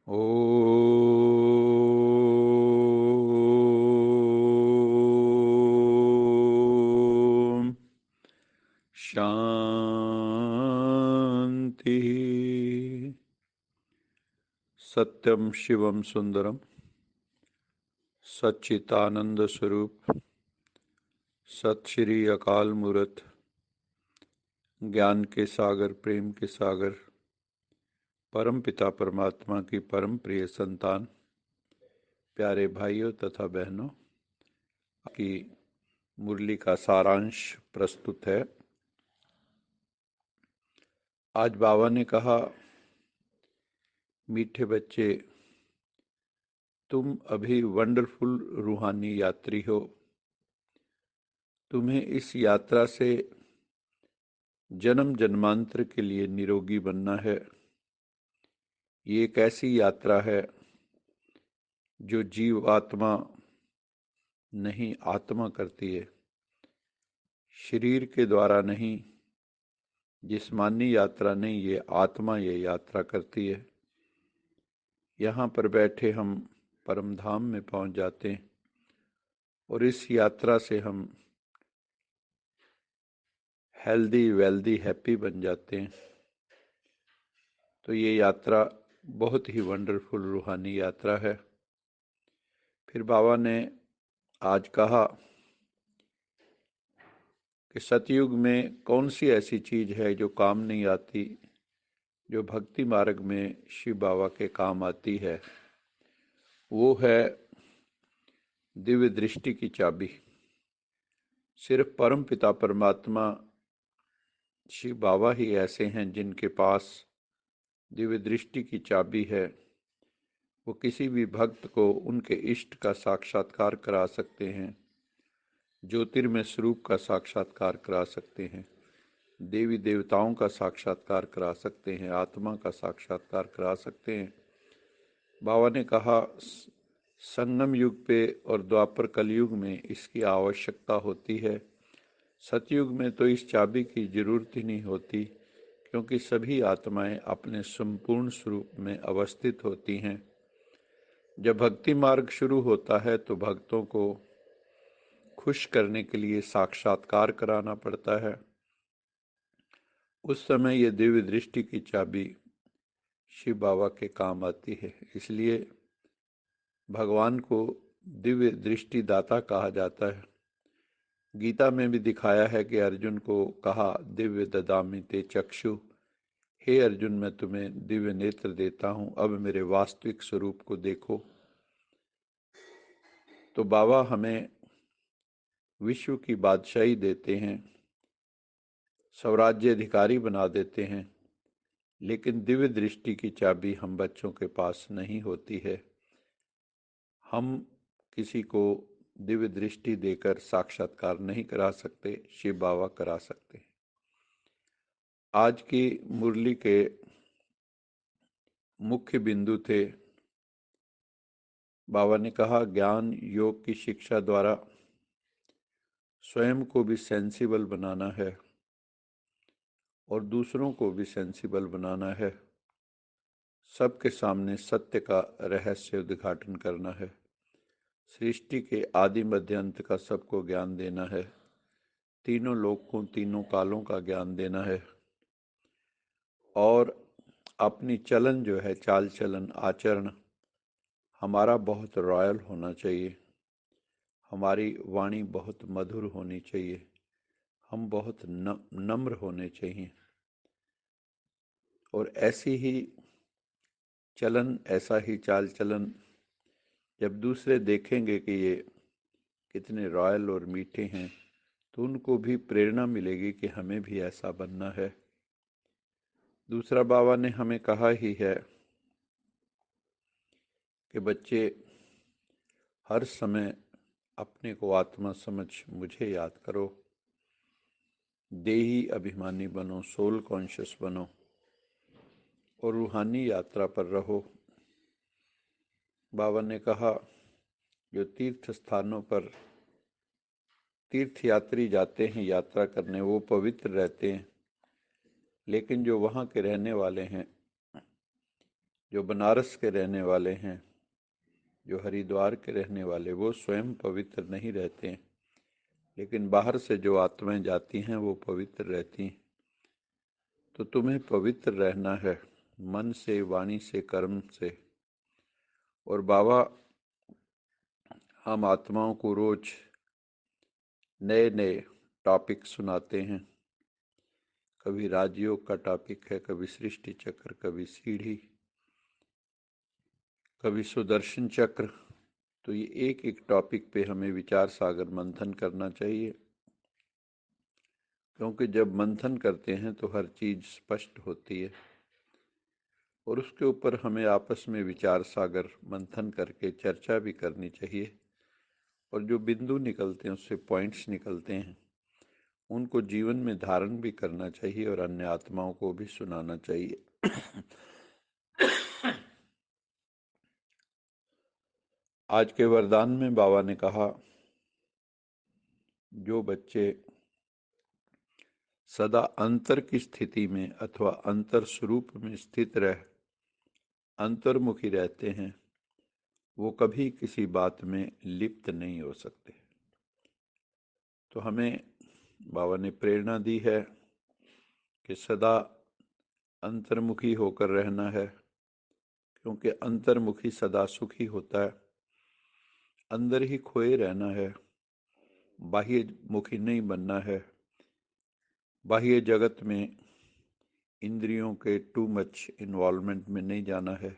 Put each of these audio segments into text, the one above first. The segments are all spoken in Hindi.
ओम शांति। सत्यम शिवम सुंदरम सच्चिदानंद स्वरूप सत श्री अकाल मूर्त ज्ञान के सागर प्रेम के सागर परम पिता परमात्मा की परम प्रिय संतान प्यारे भाइयों तथा बहनों की मुरली का सारांश प्रस्तुत है। आज बाबा ने कहा, मीठे बच्चे, तुम अभी वंडरफुल रूहानी यात्री हो। तुम्हें इस यात्रा से जन्म जन्मांतर के लिए निरोगी बनना है। ये एक ऐसी यात्रा है जो जीवात्मा नहीं आत्मा करती है, शरीर के द्वारा नहीं, जिस्मानी यात्रा नहीं, ये आत्मा ये यात्रा करती है। यहाँ पर बैठे हम परम धाम में पहुँच जाते हैं और इस यात्रा से हम हेल्दी वेल्दी हैप्पी बन जाते हैं। तो ये यात्रा बहुत ही वंडरफुल रूहानी यात्रा है। फिर बाबा ने आज कहा कि सतयुग में कौन सी ऐसी चीज है जो काम नहीं आती, जो भक्ति मार्ग में शिव बाबा के काम आती है। वो है दिव्य दृष्टि की चाबी। सिर्फ परम पिता परमात्मा शिव बाबा ही ऐसे हैं जिनके पास दिव्य दृष्टि की चाबी है। वो किसी भी भक्त को उनके इष्ट का साक्षात्कार करा सकते हैं, ज्योतिर्मय स्वरूप का साक्षात्कार करा सकते हैं, देवी देवताओं का साक्षात्कार करा सकते हैं, आत्मा का साक्षात्कार करा सकते हैं। बाबा ने कहा, संगम युग पे और द्वापर कलयुग में इसकी आवश्यकता होती है। सतयुग में तो इस चाबी की जरूरत ही नहीं होती, क्योंकि सभी आत्माएं अपने संपूर्ण स्वरूप में अवस्थित होती हैं। जब भक्ति मार्ग शुरू होता है तो भक्तों को खुश करने के लिए साक्षात्कार कराना पड़ता है। उस समय ये दिव्य दृष्टि की चाबी शिव बाबा के काम आती है। इसलिए भगवान को दिव्य दृष्टि दाता कहा जाता है। गीता में भी दिखाया है कि अर्जुन को कहा, दिव्य ददामि ते चक्षु, हे अर्जुन मैं तुम्हें दिव्य नेत्र देता हूं, अब मेरे वास्तविक स्वरूप को देखो। तो बाबा हमें विश्व की बादशाही देते हैं, स्वराज्य अधिकारी बना देते हैं, लेकिन दिव्य दृष्टि की चाबी हम बच्चों के पास नहीं होती है। हम किसी को दिव्य दृष्टि देकर साक्षात्कार नहीं करा सकते, शिव बाबा करा सकते हैं। आज की मुरली के मुख्य बिंदु थे, बाबा ने कहा, ज्ञान योग की शिक्षा द्वारा स्वयं को भी सेंसिबल बनाना है और दूसरों को भी सेंसिबल बनाना है। सबके सामने सत्य का रहस्य उद्घाटन करना है। सृष्टि के आदि मध्य अंत का सबको ज्ञान देना है। तीनों लोकों तीनों कालों का ज्ञान देना है। और अपनी चलन जो है, चाल चलन आचरण हमारा बहुत रॉयल होना चाहिए। हमारी वाणी बहुत मधुर होनी चाहिए। हम बहुत नम्र होने चाहिए। और ऐसी ही चलन, ऐसा ही चाल चलन जब दूसरे देखेंगे कि ये कितने रॉयल और मीठे हैं, तो उनको भी प्रेरणा मिलेगी कि हमें भी ऐसा बनना है। दूसरा, बाबा ने हमें कहा ही है कि बच्चे हर समय अपने को आत्मा समझ मुझे याद करो, देही अभिमानी बनो, सोल कॉन्शियस बनो और रूहानी यात्रा पर रहो। बाबा ने कहा, जो तीर्थ स्थानों पर तीर्थ यात्री जाते हैं यात्रा करने, वो पवित्र रहते हैं, लेकिन जो वहाँ के रहने वाले हैं, जो बनारस के रहने वाले हैं, जो हरिद्वार के रहने वाले, वो स्वयं पवित्र नहीं रहते हैं, लेकिन बाहर से जो आत्माएं जाती हैं वो पवित्र रहती हैं। तो तुम्हें पवित्र रहना है, मन से, वाणी से, कर्म से। और बाबा हम आत्माओं को रोज नए नए टॉपिक सुनाते हैं। कभी राजयोग का टॉपिक है, कभी सृष्टि चक्र, कभी सीढ़ी, कभी सुदर्शन चक्र। तो ये एक एक टॉपिक पे हमें विचार सागर मंथन करना चाहिए, क्योंकि जब मंथन करते हैं तो हर चीज स्पष्ट होती है। और उसके ऊपर हमें आपस में विचार सागर मंथन करके चर्चा भी करनी चाहिए, और जो बिंदु निकलते हैं, उससे पॉइंट्स निकलते हैं, उनको जीवन में धारण भी करना चाहिए और अन्य आत्माओं को भी सुनाना चाहिए। आज के वरदान में बाबा ने कहा, जो बच्चे सदा अंतर की स्थिति में अथवा अंतर स्वरूप में स्थित रह अंतर्मुखी रहते हैं, वो कभी किसी बात में लिप्त नहीं हो सकते। तो हमें बाबा ने प्रेरणा दी है कि सदा अंतर्मुखी होकर रहना है, क्योंकि अंतर्मुखी सदा सुखी होता है। अंदर ही खोए रहना है, बाह्य मुखी नहीं बनना है। बाह्य जगत में इंद्रियों के टू मच इन्वॉल्वमेंट में नहीं जाना है,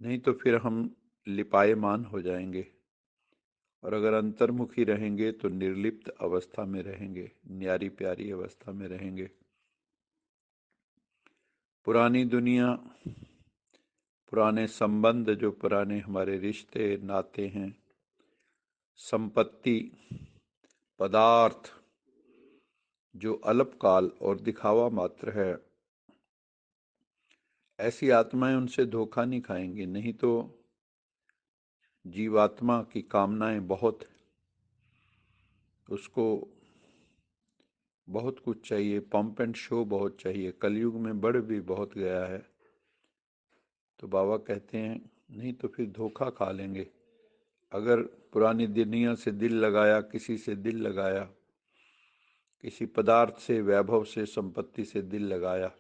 नहीं तो फिर हम लिपायमान हो जाएंगे। और अगर अंतर्मुखी रहेंगे तो निर्लिप्त अवस्था में रहेंगे, न्यारी प्यारी अवस्था में रहेंगे। पुरानी दुनिया, पुराने संबंध, जो पुराने हमारे रिश्ते नाते हैं, संपत्ति, पदार्थ, जो अल्पकाल और दिखावा मात्र है, ऐसी आत्माएं उनसे धोखा नहीं खाएंगी। नहीं तो जीवात्मा की कामनाएं बहुत, उसको बहुत कुछ चाहिए, पंप एंड शो बहुत चाहिए। कलयुग में बढ़ भी बहुत गया है। तो बाबा कहते हैं नहीं तो फिर धोखा खा लेंगे। अगर पुरानी दुनिया से दिल लगाया, किसी से दिल लगाया, किसी पदार्थ से, वैभव से, संपत्ति से दिल लगाया,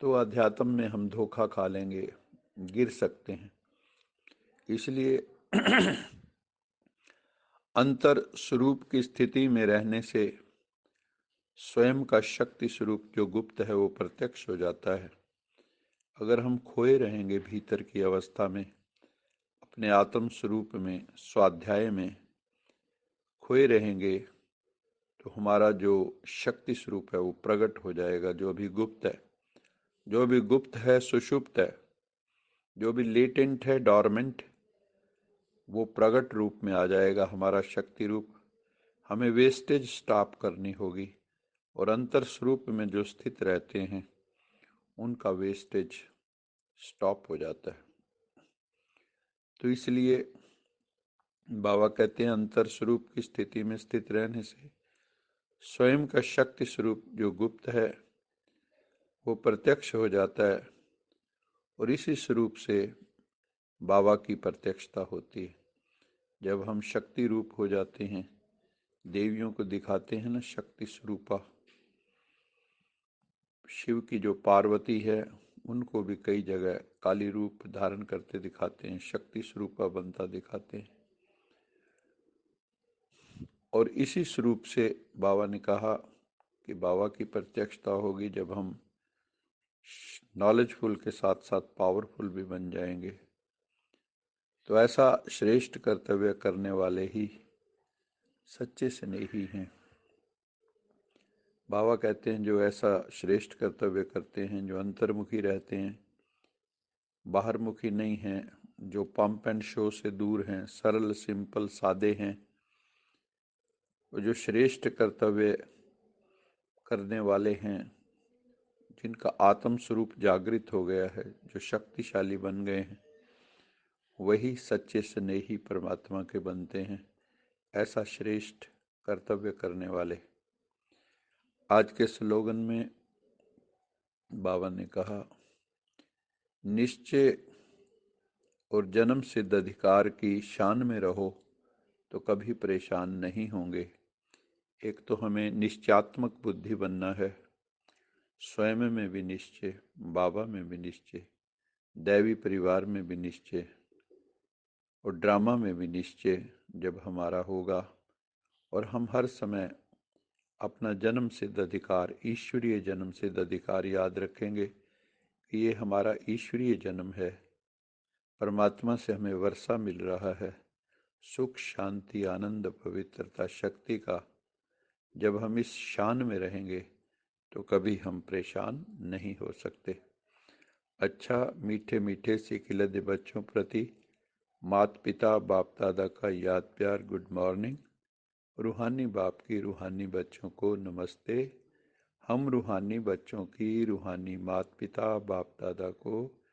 तो अध्यात्म में हम धोखा खा लेंगे, गिर सकते हैं। इसलिए अंतर स्वरूप की स्थिति में रहने से स्वयं का शक्ति स्वरूप जो गुप्त है वो प्रत्यक्ष हो जाता है। अगर हम खोए रहेंगे भीतर की अवस्था में, अपने आत्म स्वरूप में, स्वाध्याय में खोए रहेंगे, तो हमारा जो शक्ति स्वरूप है वो प्रकट हो जाएगा। जो अभी गुप्त है, जो अभी गुप्त है, सुषुप्त है, जो भी लेटेंट है, डॉर्मेंट, वो प्रकट रूप में आ जाएगा, हमारा शक्ति रूप। हमें वेस्टेज स्टॉप करनी होगी, और अंतर स्वरूप में जो स्थित रहते हैं उनका वेस्टेज स्टॉप हो जाता है। तो इसलिए बाबा कहते हैं अंतर स्वरूप की स्थिति में स्थित रहने से स्वयं का शक्ति स्वरूप जो गुप्त है वो प्रत्यक्ष हो जाता है, और इसी स्वरूप से बाबा की प्रत्यक्षता होती है। जब हम शक्ति रूप हो जाते हैं, देवियों को दिखाते हैं ना शक्ति स्वरूपा, शिव की जो पार्वती है उनको भी कई जगह काली रूप धारण करते दिखाते हैं, शक्ति स्वरूपा बनता दिखाते हैं। और इसी स्वरूप से बाबा ने कहा कि बाबा की प्रत्यक्षता होगी जब हम नॉलेजफुल के साथ साथ पावरफुल भी बन जाएंगे। तो ऐसा श्रेष्ठ कर्तव्य करने वाले ही सच्चे स्नेही हैं। बाबा कहते हैं जो ऐसा श्रेष्ठ कर्तव्य करते हैं, जो अंतर्मुखी रहते हैं, बाहरमुखी नहीं हैं, जो पंप एंड शो से दूर हैं, सरल सिंपल सादे हैं, और जो श्रेष्ठ कर्तव्य करने वाले हैं, जिनका आत्म स्वरूप जागृत हो गया है, जो शक्तिशाली बन गए हैं, वही सच्चे स्नेही परमात्मा के बनते हैं। ऐसा श्रेष्ठ कर्तव्य करने वाले। आज के स्लोगन में बाबा ने कहा निश्चय और जन्म सिद्ध अधिकार की शान में रहो तो कभी परेशान नहीं होंगे। एक तो हमें निश्चयात्मक बुद्धि बनना है, स्वयं में भी निश्चय, बाबा में भी निश्चय, दैवी परिवार में भी निश्चय और ड्रामा में भी निश्चय जब हमारा होगा और हम हर समय अपना जन्म सिद्ध अधिकार, ईश्वरीय जन्म सिद्ध अधिकार याद रखेंगे कि ये हमारा ईश्वरीय जन्म है, परमात्मा से हमें वर्षा मिल रहा है, सुख शांति आनंद पवित्रता शक्ति का। जब हम इस शान में रहेंगे तो कभी हम परेशान नहीं हो सकते। अच्छा, मीठे मीठे से खिलते बच्चों प्रति माता पिता बाप दादा का याद प्यार गुड मॉर्निंग। रूहानी बाप की रूहानी बच्चों को नमस्ते। हम रूहानी बच्चों की रूहानी माता पिता बाप दादा को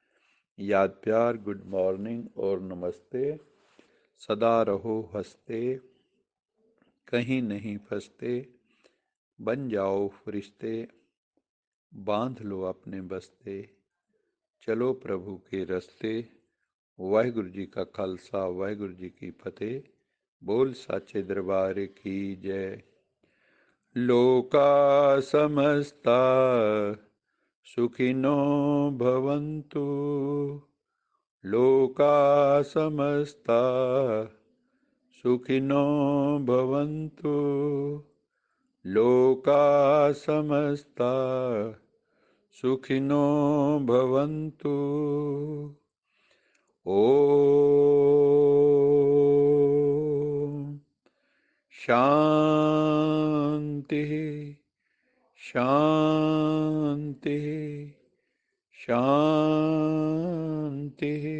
याद प्यार गुड मॉर्निंग और नमस्ते। सदा रहो हंसते, कहीं नहीं फंसते, बन जाओ फरिश्ते, बांध लो अपने बस्ते, चलो प्रभु के रस्ते। वाहिगुरु जी का खालसा, वाहिगुरु जी की फतेह। बोल साचे दरबार की जय। लोका समस्ता सुखिनो भवन्तु, लोका समस्ता सुखिनो भवन्तु, लोका समस्ता सुखिनो भवन्तु। ओम शांति शांति शांति।